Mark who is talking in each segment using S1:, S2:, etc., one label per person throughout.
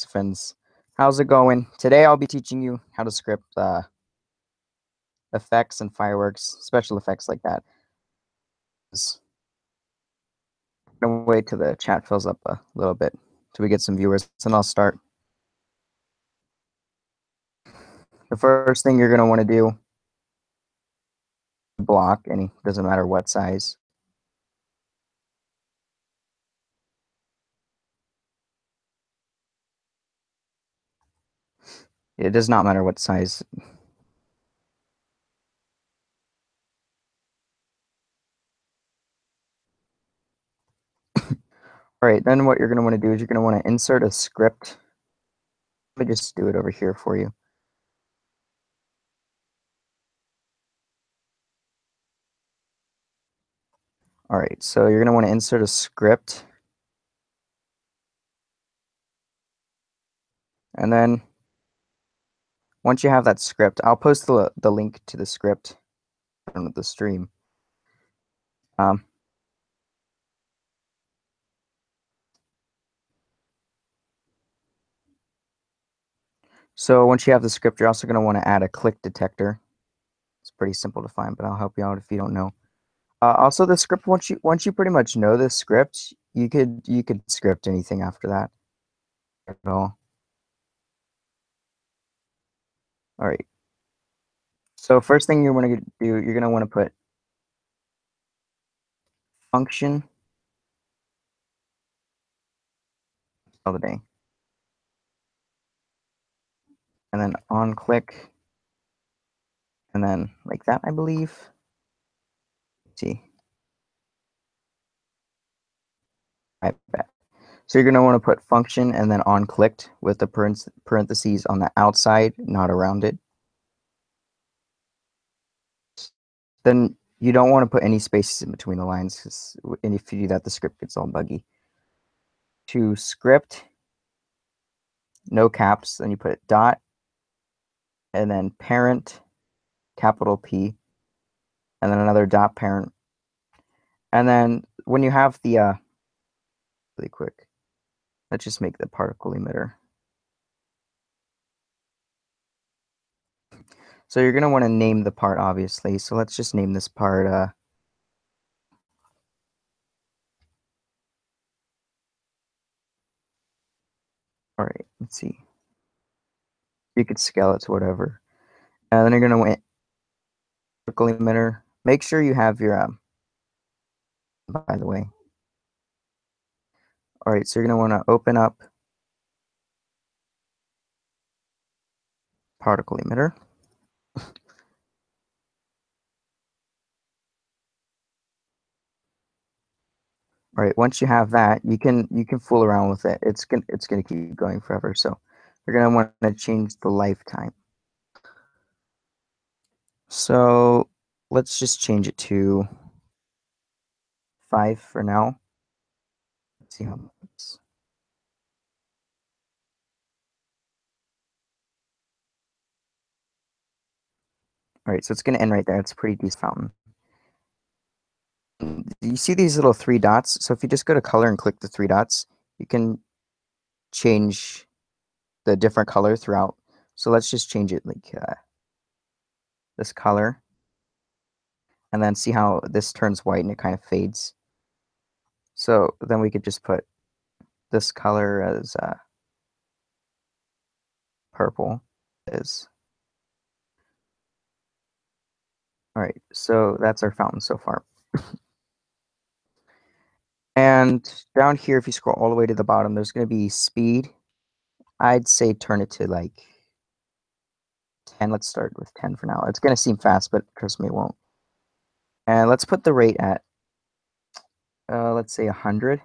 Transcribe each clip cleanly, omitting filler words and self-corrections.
S1: Friends, how's it going? Today I'll be teaching you how to script effects and fireworks, special effects like that. I'm gonna wait till the chat fills up a little bit till we get some viewers, and I'll start. The first thing you're gonna want to do, block any, doesn't matter what size. It does not matter what size. All right, then what you're going to want to do is you're going to want to insert a script. Let me just do it over here for you. All right, so you're going to want to insert a script. And then once you have that script, I'll post the link to the script on the stream. So once you have the script, you're also going to want to add a click detector. It's pretty simple to find, but I'll help you out if you don't know. Also, the script, once you pretty much know the script, you could script anything after that at all. All right. So first thing you want to do, you're going to want to put function of the day, and then on click, and then like that, I believe. Let's see. I bet. So you're going to want to put function and then on clicked with the parentheses on the outside, not around it. Then you don't want to put any spaces in between the lines, and if you do that, the script gets all buggy. To script, no caps, then you put dot, and then parent, capital P, and then another dot parent. And then when you have the, really quick, let's just make the particle emitter. So you're going to want to name the part, obviously. So let's just name this part, all right, let's see. You could scale it to whatever. And then you're going to want particle emitter. Make sure you have your, by the way. All right, so you're going to want to open up particle emitter. All right, once you have that, you can fool around with it. It's gonna keep going forever. So you're gonna want to change the lifetime. So let's just change it to 5 for now. Let's see how it looks. All right, so it's gonna end right there. It's a pretty decent fountain. You see these little 3 dots? So if you just go to color and click the 3 dots, you can change the different color throughout. So let's just change it like this color. And then see how this turns white and it kind of fades. So then we could just put this color as purple. All right, so that's our fountain so far. And down here, if you scroll all the way to the bottom, there's going to be speed. I'd say turn it to like 10. Let's start with 10 for now. It's going to seem fast, but trust me, it won't. And let's put the rate at, let's say 100.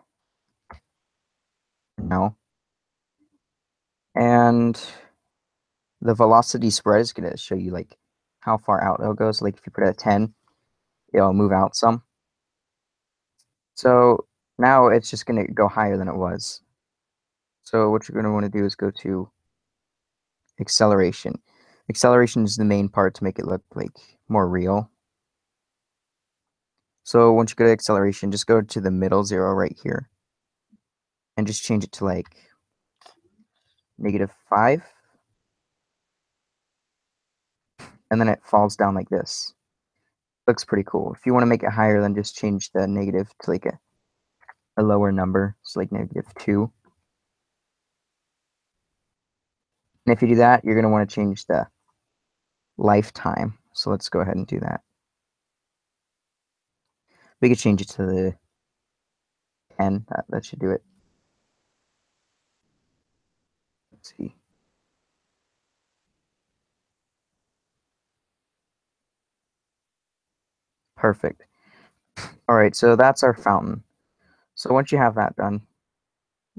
S1: No. And the velocity spread is going to show you like how far out it'll go. So like if you put it at 10, it'll move out some. So now it's just going to go higher than it was. So what you're going to want to do is go to acceleration. Acceleration is the main part to make it look like more real. So once you go to acceleration, just go to the middle 0 right here and just change it to like -5. And then it falls down like this. Looks pretty cool. If you want to make it higher, then just change the negative to like a lower number, so like -2. And if you do that, you're going to want to change the lifetime. So let's go ahead and do that. We could change it to the 10. That should do it. Let's see. Perfect. All right, so that's our fountain. So once you have that done,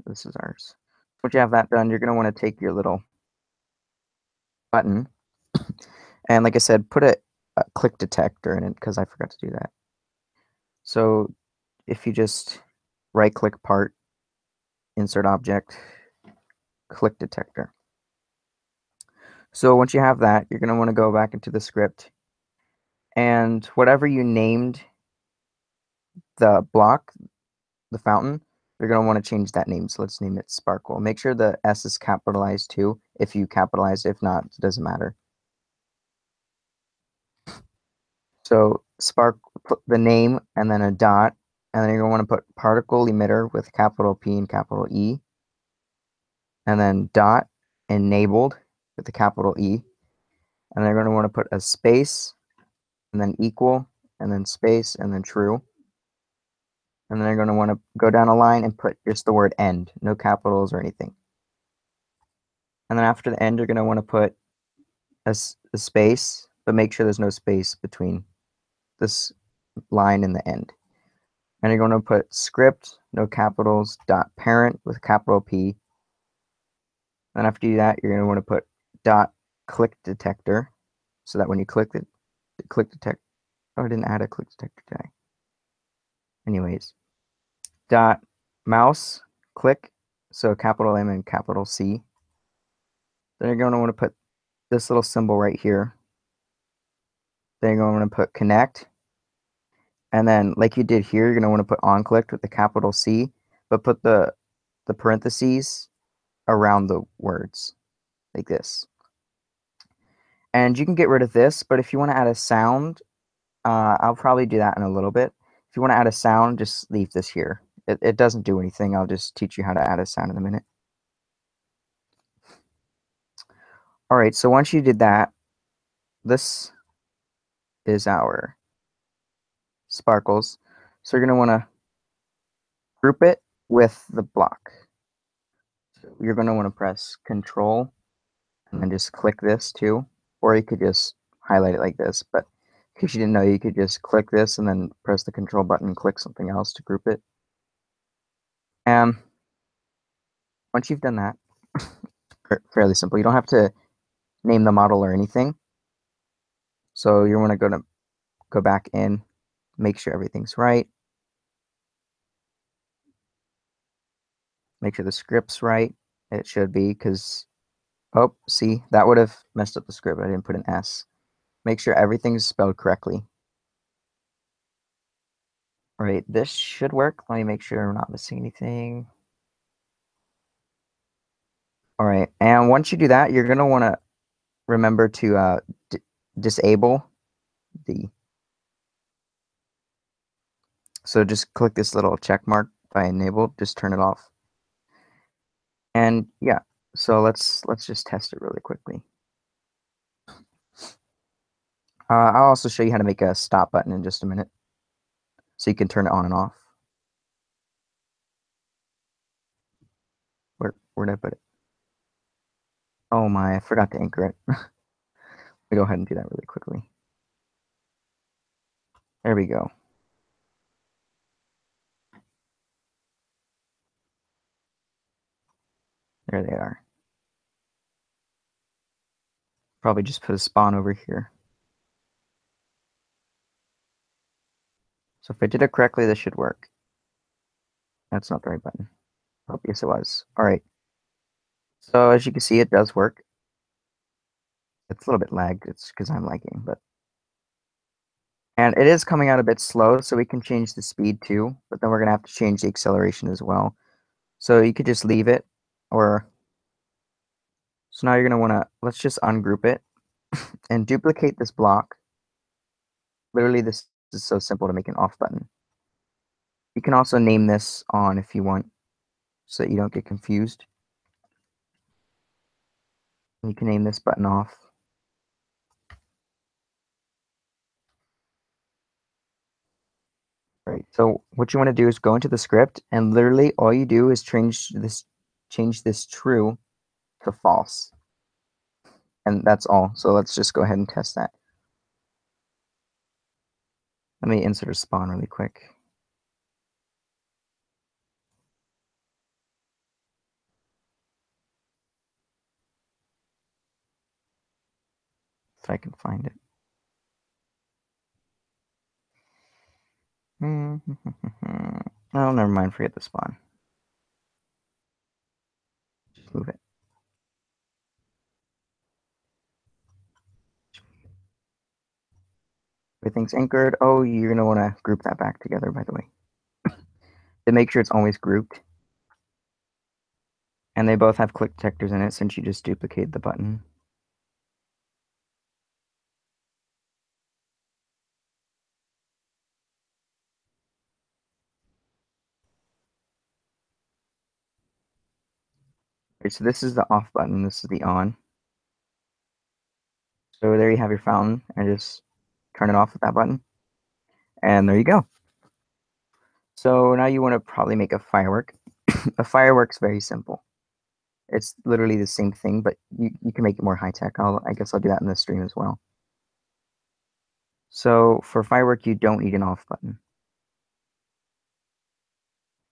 S1: this is ours. Once you have that done, you're going to want to take your little button and, like I said, put a click detector in it because I forgot to do that. So if you just right-click part, insert object, click detector. So once you have that, you're going to want to go back into the script, and whatever you named the block, the fountain, you're going to want to change that name. So let's name it Sparkle. Make sure the S is capitalized too, if you capitalize. If not, it doesn't matter. So put the name and then a dot, and then you're going to want to put particle emitter with capital P and capital E, and then dot enabled with the capital E, and they're going to want to put a space, and then equal, and then space, and then true. And then they're going to want to go down a line and put just the word end, no capitals or anything. And then after the end, you're going to want to put a space, but make sure there's no space between this line and the end. And you're going to put script, no capitals, dot parent with capital P. And after you do that, you're going to want to put dot click detector, so that when you click it, click detect. Oh, I didn't add a click detector today. Anyways, dot mouse click, so capital M and capital C. Then you're going to want to put this little symbol right here. Then you're going to want to put connect. And then, like you did here, you're going to want to put on clicked with the capital C, but put the parentheses around the words, like this. And you can get rid of this, but if you want to add a sound, I'll probably do that in a little bit. If you want to add a sound, just leave this here. It doesn't do anything. I'll just teach you how to add a sound in a minute. All right, so once you did that, this is our sparkles. So you're going to want to group it with the block. So you're going to want to press Control and then just click this too, or you could just highlight it like this. But in case you didn't know, you could just click this and then press the Control button and click something else to group it. And once you've done that, fairly simple. You don't have to name the model or anything. So you want to go back in, make sure everything's right. Make sure the script's right. It should be, because, oh, see, that would have messed up the script. I didn't put an S. Make sure everything's spelled correctly. All right, this should work. Let me make sure I'm not missing anything. All right, and once you do that, you're going to want to remember to disable the, so just click this little check mark by enabled, just turn it off. And yeah, so let's just test it really quickly. I'll also show you how to make a stop button in just a minute, so you can turn it on and off. Where did I put it? Oh my, I forgot to anchor it. Let me go ahead and do that really quickly. There we go. There they are. Probably just put a spawn over here. So if I did it correctly, this should work. That's not the right button. Oh, yes it was. All right. So as you can see, it does work. It's a little bit lagged. It's because I'm lagging, but and it is coming out a bit slow, so we can change the speed too, but then we're gonna have to change the acceleration as well. So you could just leave it, or so now you're gonna wanna let's just ungroup it and duplicate this block. Literally, this is so simple to make an off button. You can also name this on if you want, so that you don't get confused. You can name this button off. Right. So what you want to do is go into the script, and literally all you do is change this true to false, and that's all. So let's just go ahead and test that. Let me insert a spawn really quick. If I can find it. Oh, never mind. Forget the spawn. Just move it. Everything's anchored. Oh, you're gonna want to group that back together, by the way, to make sure it's always grouped. And they both have click detectors in it since you just duplicate the button. Okay, so this is the off button. This is the on. So there you have your fountain, and just turn it off with that button. And there you go. So now you want to probably make a firework. A firework's very simple. It's literally the same thing, but you can make it more high tech. I guess I'll do that in this stream as well. So for firework, you don't need an off button.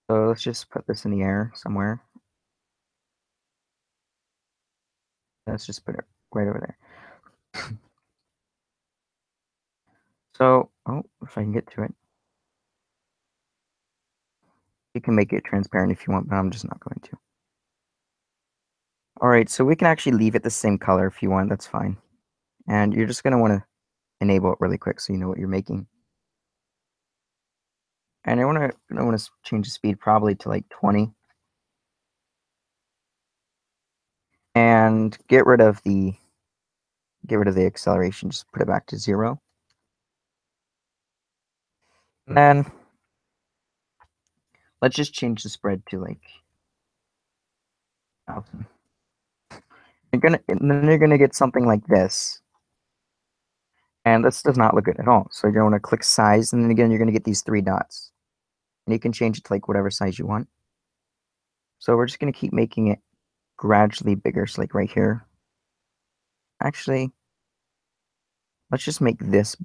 S1: So let's just put this in the air somewhere. Let's just put it right over there. So, oh, if I can get to it. You can make it transparent if you want, but I'm just not going to. All right, so we can actually leave it the same color if you want. That's fine. And you're just going to want to enable it really quick so you know what you're making. And I want to change the speed probably to like 20. And get rid of the acceleration. Just put it back to 0. And then let's just change the spread to like 1,000. And then you're gonna get something like this. And this does not look good at all. So you're gonna click size, and then again you're gonna get these 3 dots. And you can change it to like whatever size you want. So we're just gonna keep making it gradually bigger. So like right here. Actually, let's just make this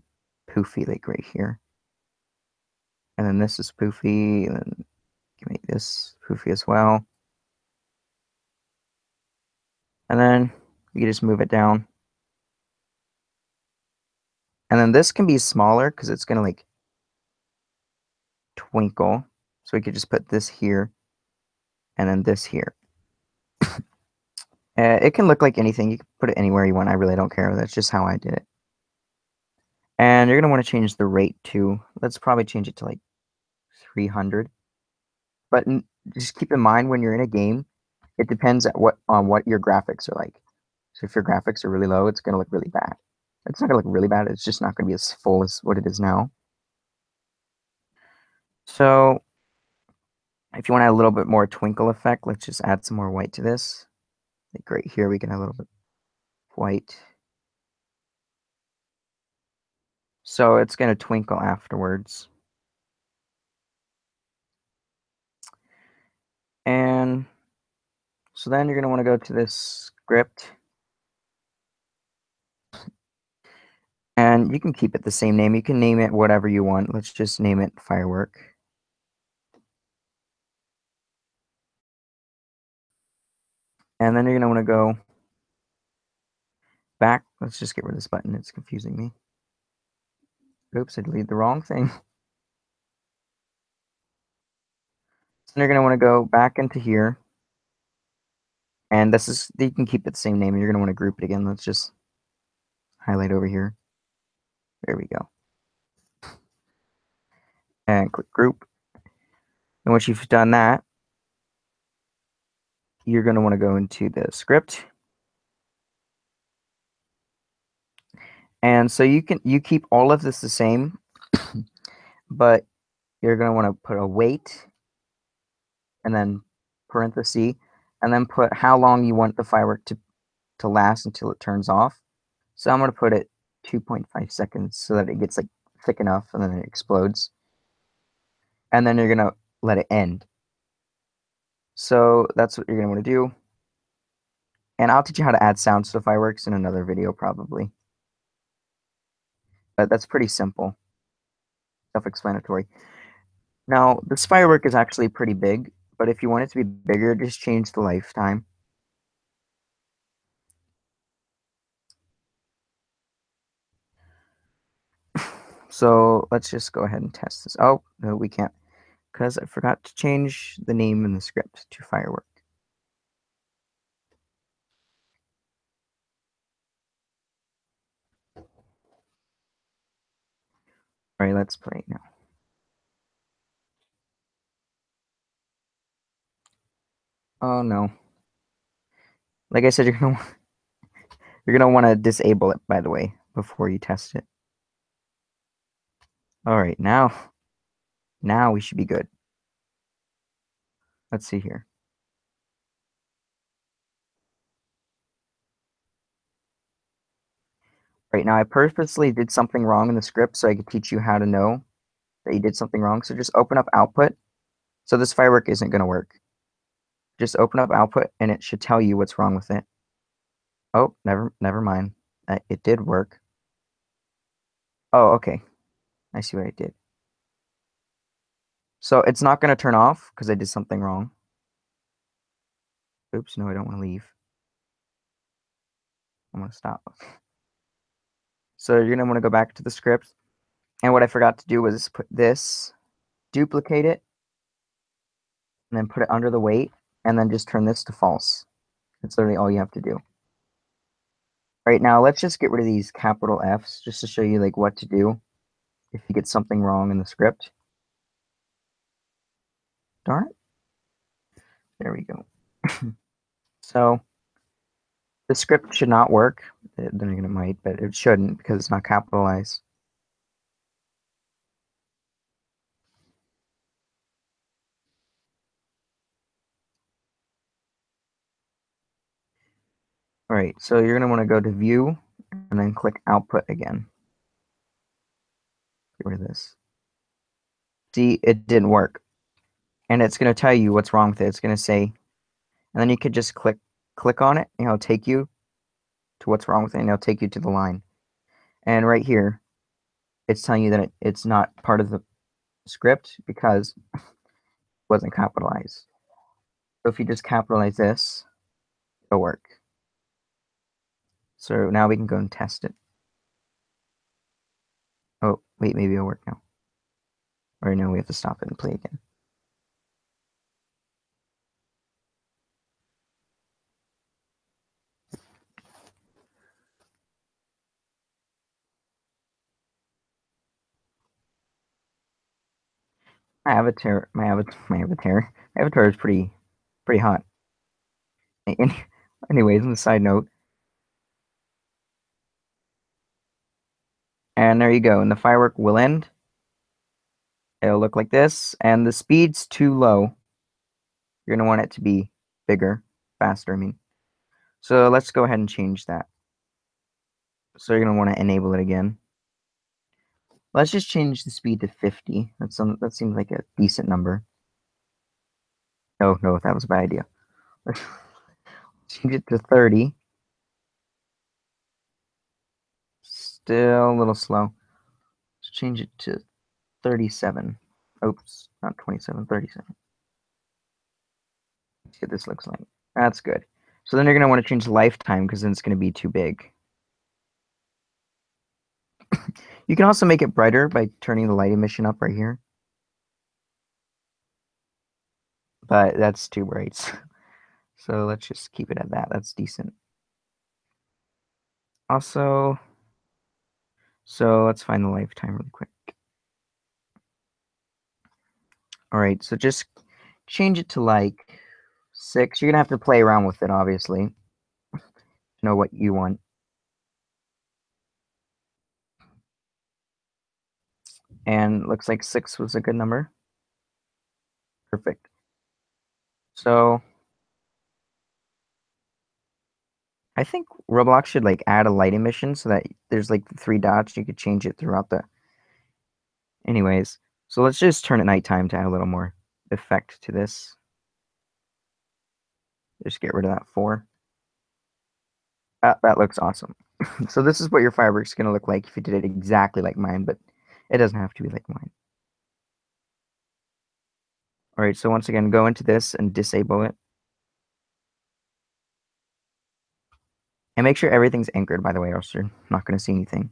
S1: poofy like right here. And then this is poofy, and then you can make this poofy as well. And then you can just move it down. And then this can be smaller because it's gonna like twinkle. So we could just put this here and then this here. It can look like anything. You can put it anywhere you want. I really don't care. That's just how I did it. And you're gonna want to change the rate to, let's probably change it to like 300. But just keep in mind when you're in a game, it depends on what your graphics are like. So if your graphics are really low, it's gonna look really bad. It's not gonna look really bad. It's just not gonna be as full as what it is now. So if you want to add a little bit more twinkle effect, let's just add some more white to this. Like right here, we can add a little bit of white. So it's going to twinkle afterwards. And so then you're going to want to go to this script. And you can keep it the same name. You can name it whatever you want. Let's just name it firework. And then you're going to want to go back. Let's just get rid of this button. It's confusing me. Oops, I deleted the wrong thing. So you're going to want to go back into here. And you can keep it the same name. You're going to want to group it again. Let's just highlight over here. There we go. And click group. And once you've done that, you're going to want to go into the script. And so you keep all of this the same, but you're going to want to put a wait and then parenthesis, and then put how long you want the firework to last until it turns off. So I'm going to put it 2.5 seconds so that it gets like thick enough and then it explodes. And then you're going to let it end. So that's what you're going to want to do. And I'll teach you how to add sounds to fireworks in another video probably. But that's pretty simple. Self-explanatory. Now, this firework is actually pretty big, but if you want it to be bigger, just change the lifetime. So let's just go ahead and test this. Oh, no, we can't, because I forgot to change the name in the script to firework. All right, let's play now. Oh no. Like I said, you're gonna want to disable it, by the way, before you test it. All right, now we should be good. Let's see here. Right now, I purposely did something wrong in the script so I could teach you how to know that you did something wrong. So just open up output. So this firework isn't going to work. Just open up output and it should tell you what's wrong with it. Oh, never mind. It did work. Oh, okay. I see what I did. So it's not going to turn off because I did something wrong. Oops, no, I don't want to leave. I'm going to stop. So you're going to want to go back to the script. And what I forgot to do was put this, duplicate it, and then put it under the weight, and then just turn this to false. That's literally all you have to do. Right now, let's just get rid of these capital Fs just to show you like what to do if you get something wrong in the script. Darn it. There we go. So the script should not work. Then again, it might, but it shouldn't because it's not capitalized. All right, so you're going to want to go to View and then click Output again. Get rid of this. See, it didn't work. And it's going to tell you what's wrong with it. It's going to say, and then you could just click on it, and it'll take you to what's wrong with it, and it'll take you to the line. And right here, it's telling you that it's not part of the script because it wasn't capitalized. So if you just capitalize this, it'll work. So now we can go and test it. Oh, wait, maybe it'll work now. Or no, we have to stop it and play again. My avatar is pretty hot. Anyways, on the side note, and there you go. And the firework will end. It'll look like this, and the speed's too low. You're gonna want it to be bigger, faster. I mean, so let's go ahead and change that. So you're gonna want to enable it again. Let's just change the speed to 50. That seems like a decent number. No, that was a bad idea. Let's change it to 30. Still a little slow. Let's change it to 37. Oops, not 27, 37. Let's see what this looks like. That's good. So then you're going to want to change the lifetime because then it's going to be too big. You can also make it brighter by turning the light emission up right here. But that's too bright. So let's just keep it at that. That's decent. Also, So let's find the lifetime really quick. All right, so just change it to like 6. You're gonna have to play around with it, obviously, to know what you want. And looks like 6 was a good number. Perfect. So I think Roblox should like add a light emission so that there's like the 3 dots. You could change it throughout the. Anyways, so let's just turn it nighttime to add a little more effect to this. Just get rid of that 4. That looks awesome. So this is what your fireworks gonna look like if you did it exactly like mine, but it doesn't have to be like mine. All right, so once again, go into this and disable it. And make sure everything's anchored, by the way, or else you're not going to see anything.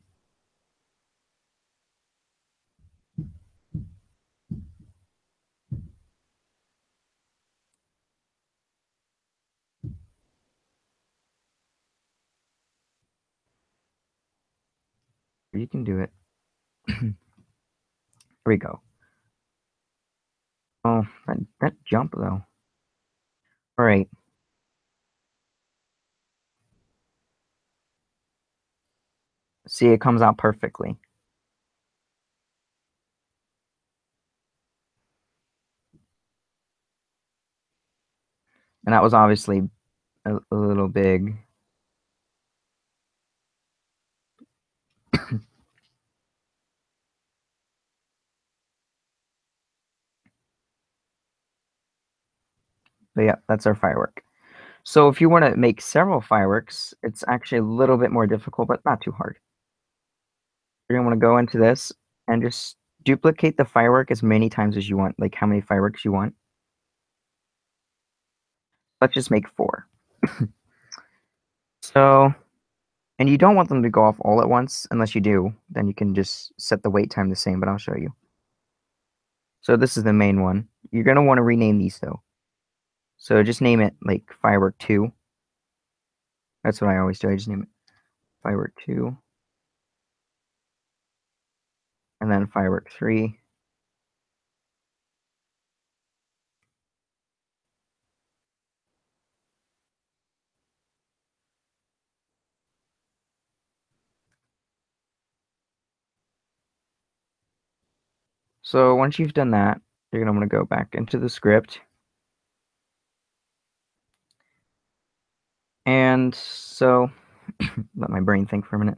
S1: You can do it. Here we go. Oh, that jump, though. All right. See, it comes out perfectly. And that was obviously a little big. But yeah, that's our firework. So if you want to make several fireworks, it's actually a little bit more difficult, but not too hard. You're going to want to go into this and just duplicate the firework as many times as you want, like how many fireworks you want. Let's just make 4. So, and you don't want them to go off all at once. Unless you do, then you can just set the wait time the same, but I'll show you. So this is the main one. You're going to want to rename these, though. So just name it, like, Firework 2. That's what I always do. I just name it Firework 2. And then Firework 3. So once you've done that, you're going to want to go back into the script. And so, let my brain think for a minute.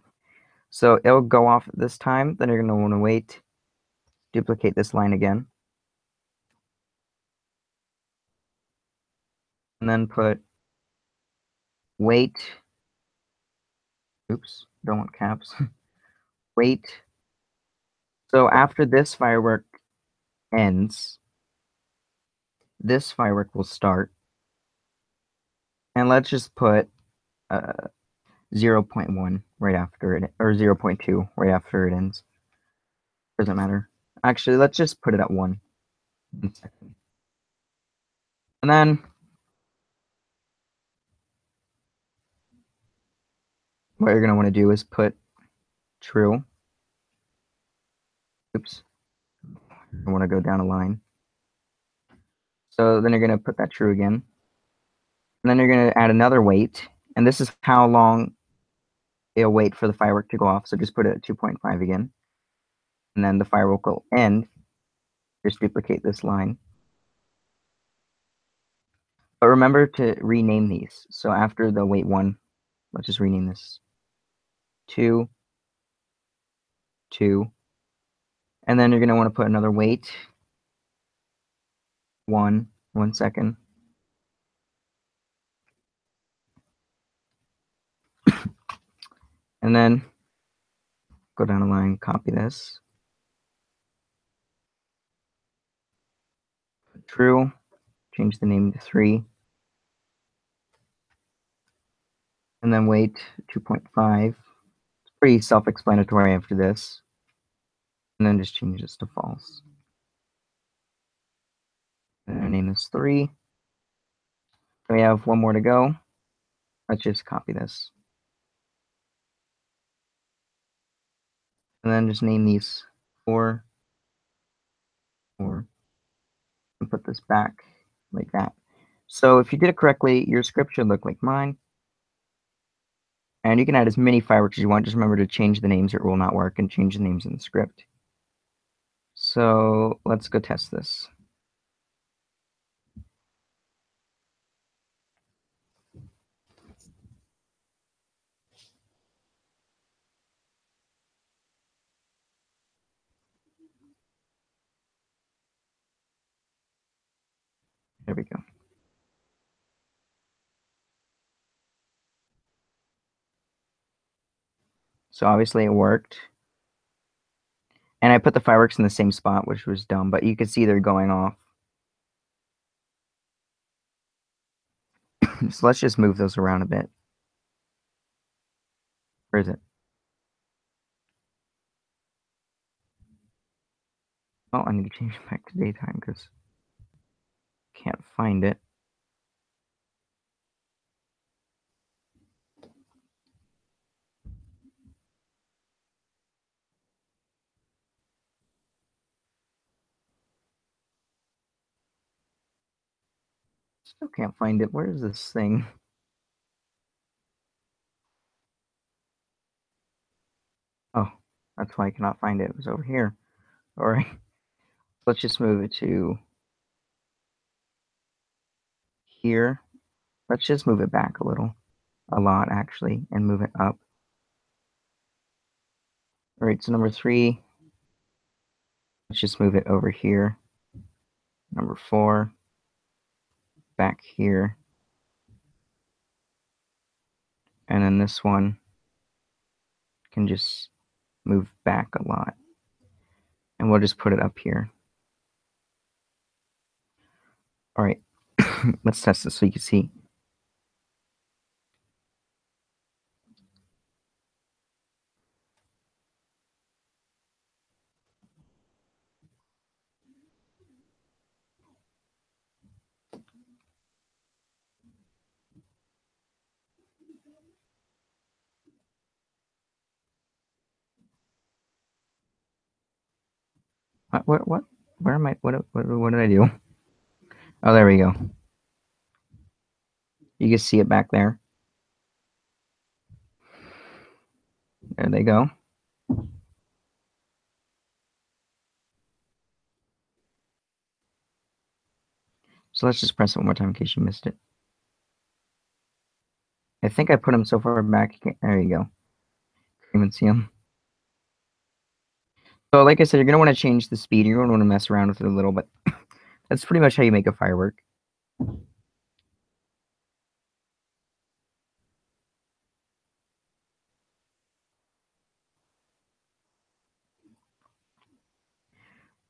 S1: So it'll go off this time. Then you're going to want to wait. Duplicate this line again. And then put wait. Oops, don't want caps. Wait. So after this firework ends, this firework will start. And let's just put 0.1 right after it, or 0.2 right after it ends. Doesn't matter. Actually, let's just put it at 1 second. And then what you're going to want to do is put true. Oops. I want to go down a line. So then you're going to put that true again. And then you're going to add another wait. And this is how long it'll wait for the firework to go off. So just put it at 2.5 again. And then the firework will end. Just duplicate this line. But remember to rename these. So after the wait 1, let's just rename this 2, 2. And then you're going to want to put another wait 1 second. And then go down a line, copy this. Put true. Change the name to 3. And then wait 2.5. It's pretty self-explanatory after this. And then just change this to false. And our name is 3. So we have 1 more to go. Let's just copy this. And then just name these 4, 4, and put this back like that. So if you did it correctly, your script should look like mine. And you can add as many fireworks as you want. Just remember to change the names or it will not work, and change the names in the script. So let's go test this. There we go. So obviously it worked. And I put the fireworks in the same spot, which was dumb, but you can see they're going off. So let's just move those around a bit. Where is it? Oh, I need to change it back to daytime because I can't find it. Still can't find it. Where is this thing? Oh, that's why I cannot find it. It was over here. All right. Let's just move it to here. Let's just move it back a lot actually, and move it up. All right, so number 3, let's just move it over here. Number 4, back here. And then this one can just move back a lot. And we'll just put it up here. All right, let's test this so you can see. What? Where am I? What did I do? Oh, there we go. You can see it back there. There they go. So let's just press it one more time in case you missed it. I think I put them so far back. There you go. Can't even see them. So like I said, you're going to want to change the speed. You're going to want to mess around with it a little, but that's pretty much how you make a firework.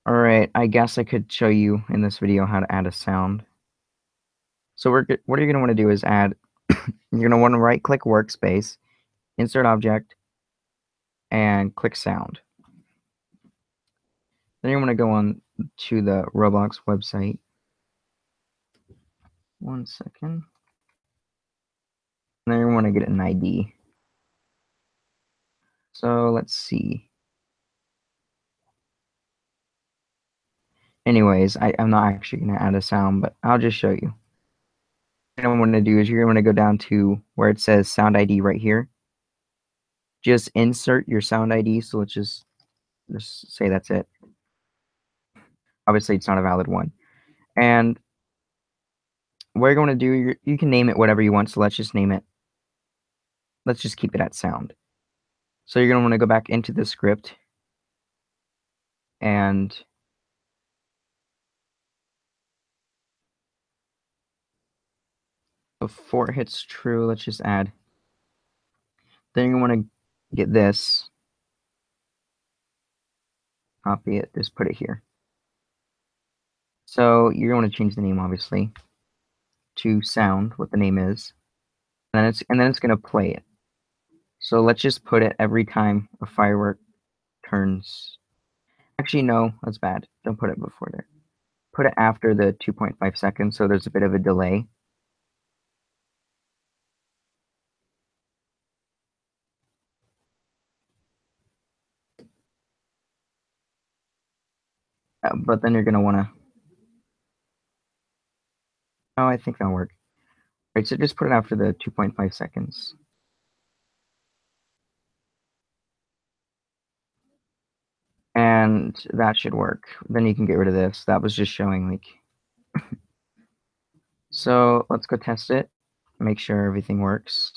S1: All right, I guess I could show you in this video how to add a sound. So what you're going to want to do is add, you're going to want to right-click Workspace, Insert Object, and click Sound. Then you want to go on to the Roblox website. One second. And then you want to get an ID. So let's see. Anyways, I'm not actually going to add a sound, but I'll just show you. What I want to do is you're going to go down to where it says Sound ID right here. Just insert your Sound ID. So let's just say that's it. Obviously, it's not a valid one. And what you're going to do, you can name it whatever you want. So let's just name it. Let's just keep it at sound. So you're going to want to go back into the script. And before it hits true, let's just add. Then you want to get this. Copy it. Just put it here. So you're going to change the name, obviously, to sound, what the name is. And then it's going to play it. So let's just put it every time a firework turns. Actually, no, that's bad. Don't put it before there. Put it after the 2.5 seconds, so there's a bit of a delay. but then you're going to want to... Oh, I think that'll work. All right, so just put it after the 2.5 seconds. And that should work. Then you can get rid of this. That was just showing like... So let's go test it. Make sure everything works.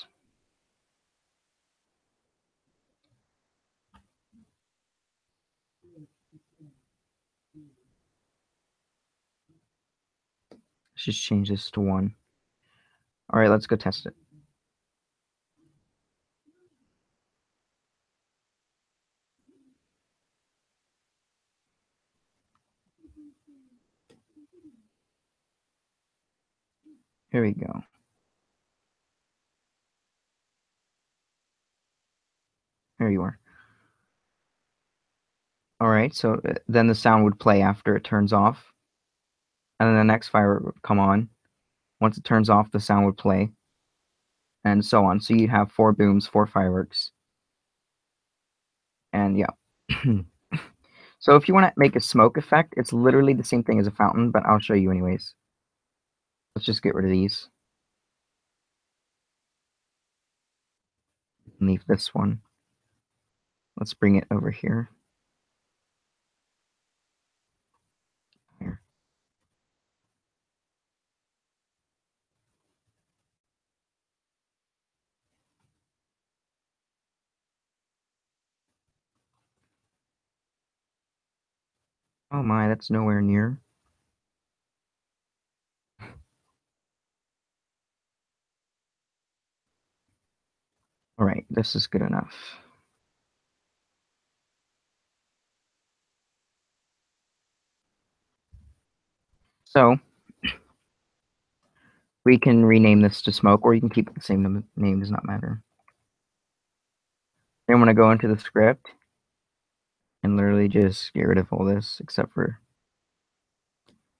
S1: Let's just change this to 1. All right, let's go test it. Here we go. There you are. All right, so then the sound would play after it turns off. And then the next firework would come on. Once it turns off, the sound would play. And so on. So you'd have 4 booms, 4 fireworks. And yeah. So if you want to make a smoke effect, it's literally the same thing as a fountain, but I'll show you anyways. Let's just get rid of these. Leave this one. Let's bring it over here. Here. Oh my, that's nowhere near. All right, this is good enough. So we can rename this to smoke, or you can keep it the same name, does not matter. Then I'm going to go into the script and literally just get rid of all this except for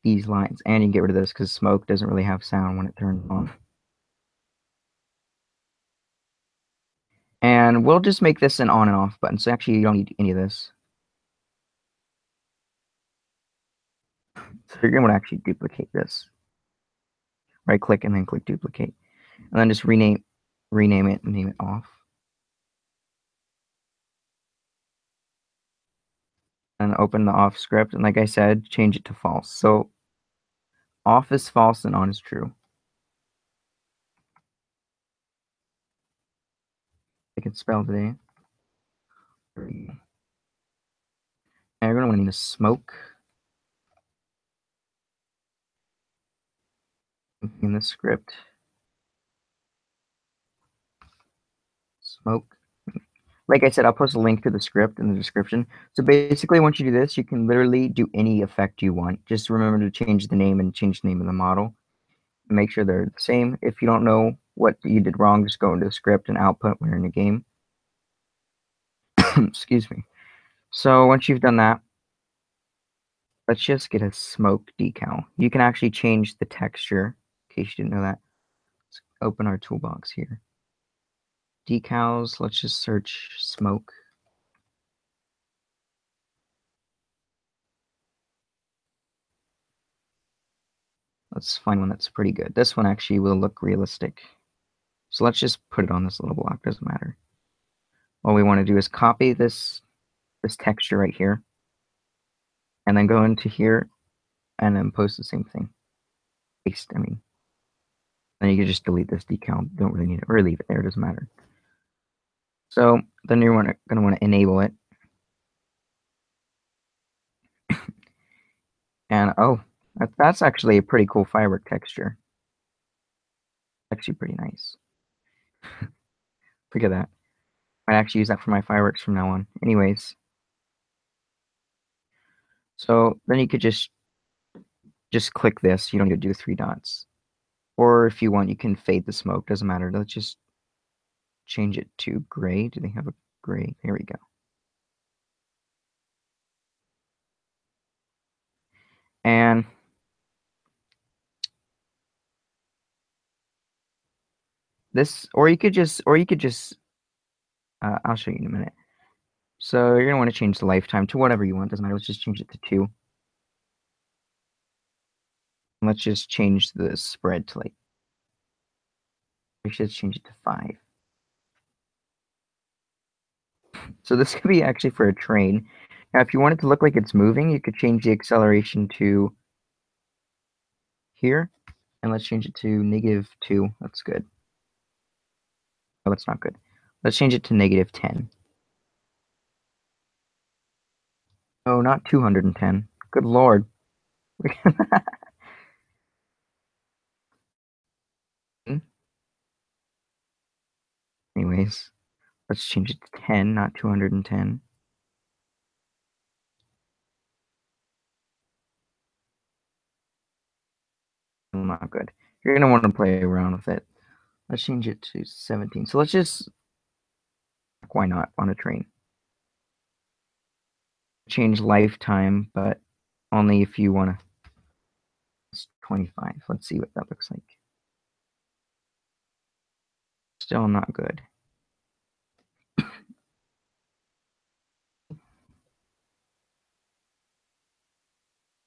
S1: these lines. And you can get rid of this because smoke doesn't really have sound when it turns on. And we'll just make this an on and off button. So actually you don't need any of this. So you're going to actually duplicate this. Right click and then click duplicate. And then just rename it and name it off. And open the off script. And like I said, change it to false. So off is false and on is true. I can spell today. And you're going to want to need a smoke in the script. Smoke. Like I said, I'll post a link to the script in the description. So basically, once you do this, you can literally do any effect you want. Just remember to change the name and change the name of the model. Make sure they're the same. If you don't know what you did wrong, just go into the script and output when you're in the game. Excuse me. So once you've done that, let's just get a smoke decal. You can actually change the texture, in case you didn't know that. Let's open our toolbox here. Decals, let's just search smoke. Let's find one that's pretty good. This one actually will look realistic. So let's just put it on this little block, doesn't matter. All we want to do is copy this texture right here, and then go into here, and then post the same thing. Paste, I mean. Then you can just delete this decal, don't really need it, or leave it there, it doesn't matter. So then you're going to want to enable it. And oh, that's actually a pretty cool firework texture. Actually pretty nice. Look at that. Might actually use that for my fireworks from now on. Anyways. So then you could just click this. You don't need to do 3 dots. Or if you want, you can fade the smoke. Doesn't matter. Let's just change it to gray. Do they have a gray? Here we go. And this, or you could just, I'll show you in a minute. So you're gonna want to change the lifetime to whatever you want. Doesn't matter. Let's just change it to 2. Let's just change the spread to like, we should change it to 5. So this could be actually for a train. Now, if you want it to look like it's moving, you could change the acceleration to here. And let's change it to -2. That's good. Oh, that's not good. Let's change it to -10. Oh, not 210. Good lord. Anyways, let's change it to 10, not 210. Not good. You're going to want to play around with it. Let's change it to 17. So let's just, why not, on a train. Change lifetime, but only if you want to. It's 25. Let's see what that looks like. Still not good.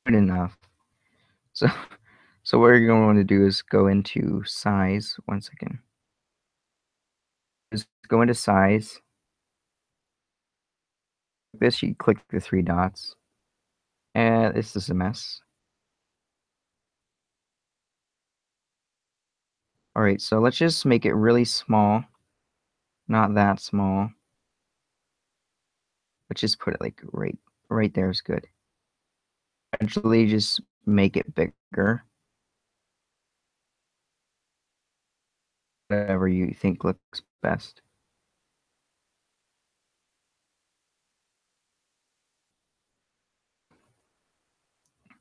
S1: Good enough. So what you're going to want to do is go into size. 1 second. Just go into size. This, you click the 3 dots. And this is a mess. Alright, so let's just make it really small. Not that small. Let's just put it like right there is good. Eventually just make it bigger. Whatever you think looks best.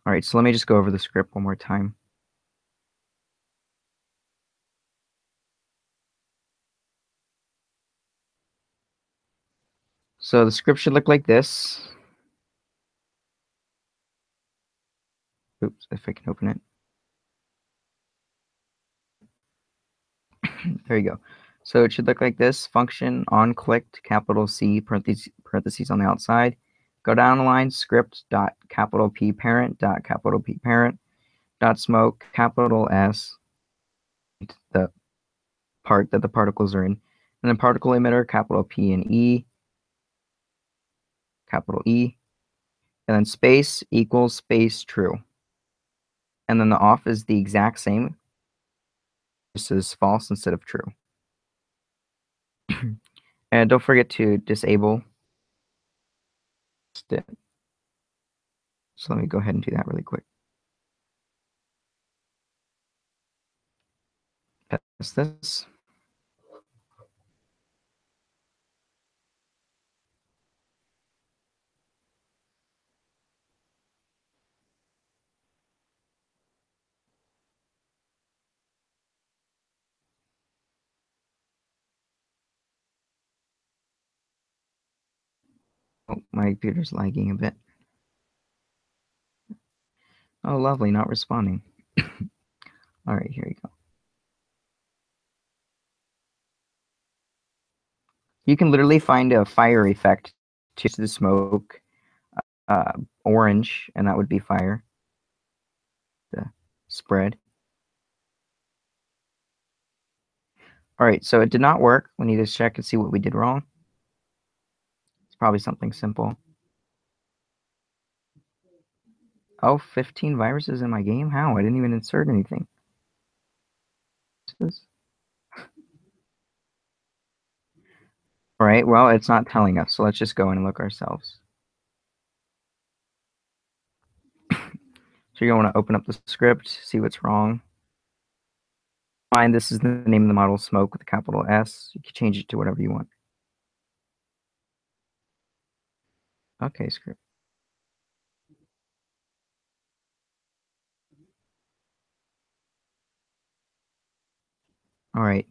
S1: Alright, so let me just go over the script one more time. So the script should look like this. Oops, if I can open it. There you go. So it should look like this. Function on clicked, capital C, parentheses on the outside. Go down the line, script dot capital P parent dot capital P parent dot smoke, capital S, the part that the particles are in. And then particle emitter, capital P and E, capital E. And then space equals space true. And then the off is the exact same. This is false instead of true. And don't forget to disable step. So let me go ahead and do that really quick. Test this. Oh, my computer's lagging a bit. Oh, lovely, not responding. All right, here you go. You can literally find a fire effect to the smoke, orange, and that would be fire. The spread. All right, so it did not work. We need to check and see what we did wrong. It's probably something simple. Oh, 15 viruses in my game? How? I didn't even insert anything. All right, well, it's not telling us, so let's just go in and look ourselves. So you're going to want to open up the script, see what's wrong. Fine, this is the name of the model, smoke with a capital S. You can change it to whatever you want. Okay, script. All right.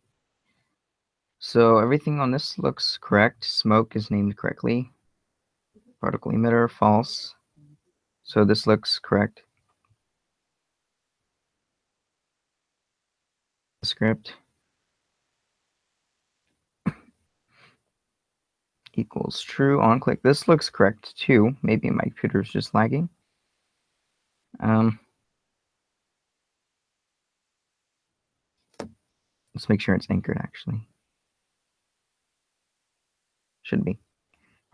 S1: So everything on this looks correct. Smoke is named correctly. Particle emitter, false. So this looks correct. Script equals true on click. This looks correct too. Maybe my computer's just lagging. Let's make sure it's anchored actually. Should be.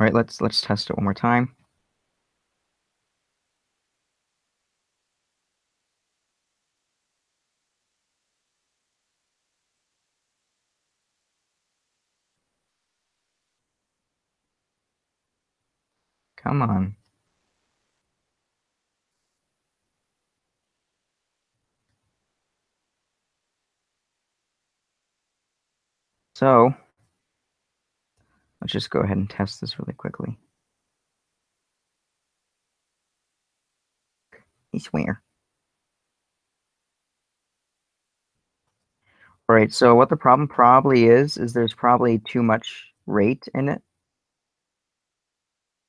S1: All right, let's test it one more time. Come on. So let's just go ahead and test this really quickly. I swear. All right, so what the problem probably is there's probably too much rate in it.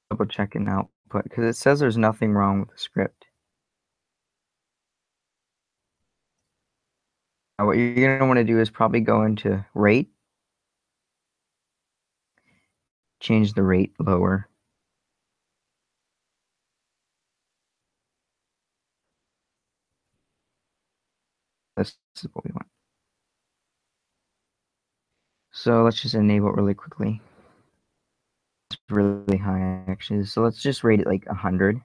S1: Double check an output because it says there's nothing wrong with the script. Now, what you're going to want to do is probably go into rate, change the rate lower. This is what we want. So let's just enable it really quickly. It's really high actually. So let's just rate it like 100.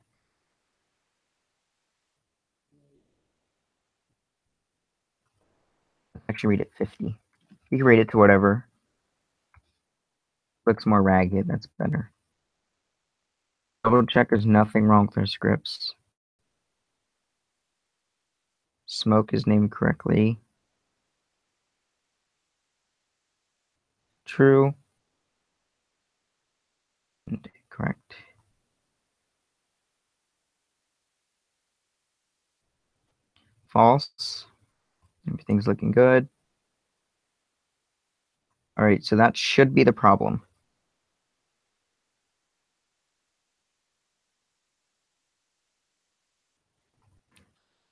S1: Actually rate it 50. You can rate it to whatever. Looks more ragged, that's better. Double check there's nothing wrong with our scripts. Smoke is named correctly. True. Correct. False. Everything's looking good. All right, so that should be the problem.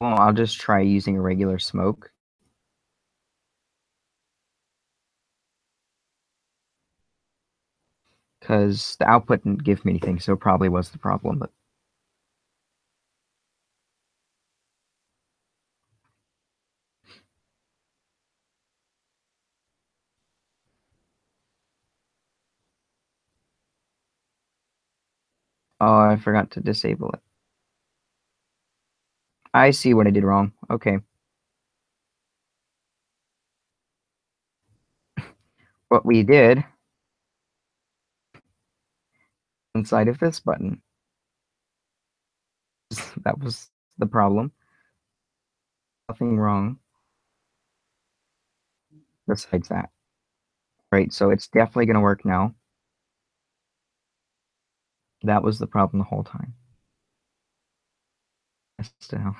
S1: Well, I'll just try using a regular smoke. Because the output didn't give me anything, so it probably was the problem. But oh, I forgot to disable it. I see what I did wrong. Okay. What we did inside of this button, that was the problem. Nothing wrong besides that. Right, so it's definitely going to work now. That was the problem the whole time. Still.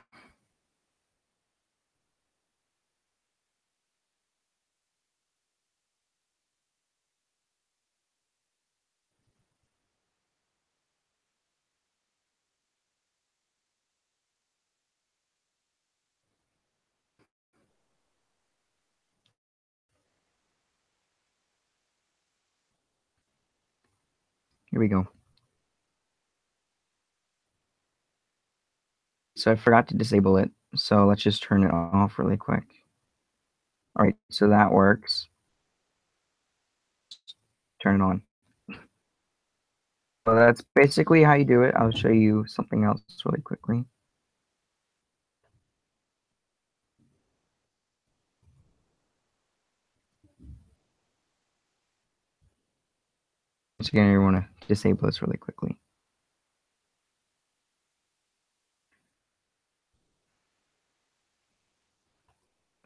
S1: Here we go. So I forgot to disable it, so let's just turn it off really quick. All right, so that works. Turn it on. So that's basically how you do it. I'll show you something else really quickly. Once again, you want to disable this really quickly.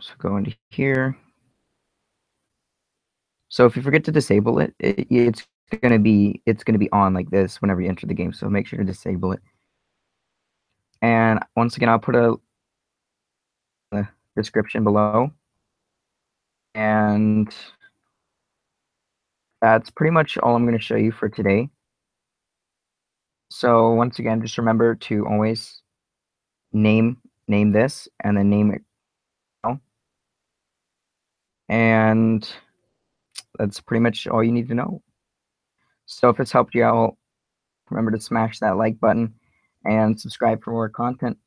S1: So go into here. So if you forget to disable it, it's gonna be on like this whenever you enter the game. So make sure to disable it. And once again, I'll put a description below. And that's pretty much all I'm going to show you for today. So once again, just remember to always name this and then name it. And that's pretty much all you need to know. So if it's helped you out, remember to smash that like button and subscribe for more content.